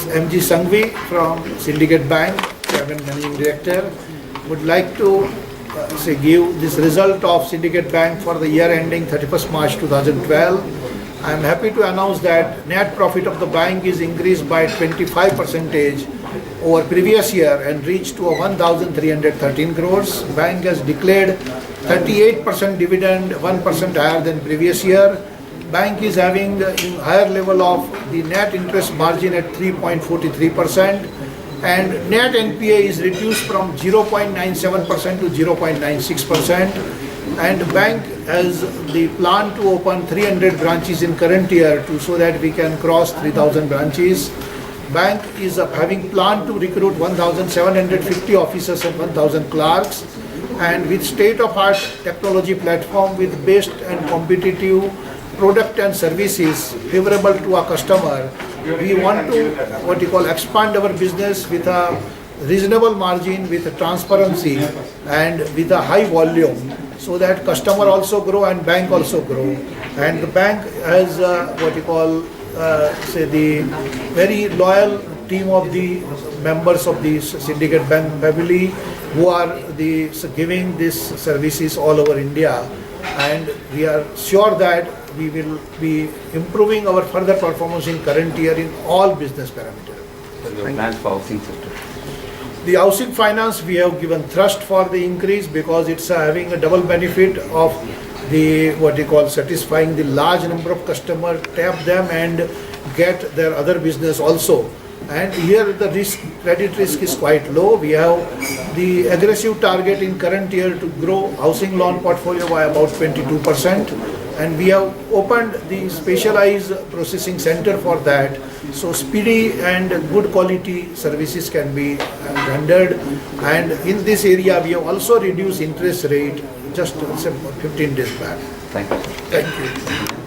MG Sanghvi from Syndicate Bank, Chairman Managing Director. Would like to give this result of Syndicate Bank for the year ending 31st March 2012. I am happy to announce that net profit of the bank is increased by 25% over previous year and reached to 1,313 crores. Bank has declared 38% dividend, 1% higher than previous year. Bank is having a higher level of the net interest margin at 3.43%, and net NPA is reduced from 0.97% to 0.96%. And the bank has the plan to open 300 branches in current year so that we can cross 3,000 branches. Bank is having plan to recruit 1,750 officers and 1,000 clerks, and with state-of-art technology platform with best and competitive product and services favorable to our customer. We want to expand our business with a reasonable margin, with transparency and with a high volume, so that customer also grow and bank also grow. And the bank has the very loyal team of the members of the Syndicate Bank family who are giving these services all over India, and we are sure that we will be improving our further performance in current year in all business parameters. Plans for housing sector. The housing finance, we have given thrust for the increase because it's having a double benefit of the satisfying the large number of customers, tap them and get their other business also. And here the credit risk is quite low. We have the aggressive target in current year to grow housing loan portfolio by about 22%. And we have opened the specialized processing center for that. So speedy and good quality services can be rendered. And in this area, we have also reduced interest rate just 15 days back. Thank you. Thank you.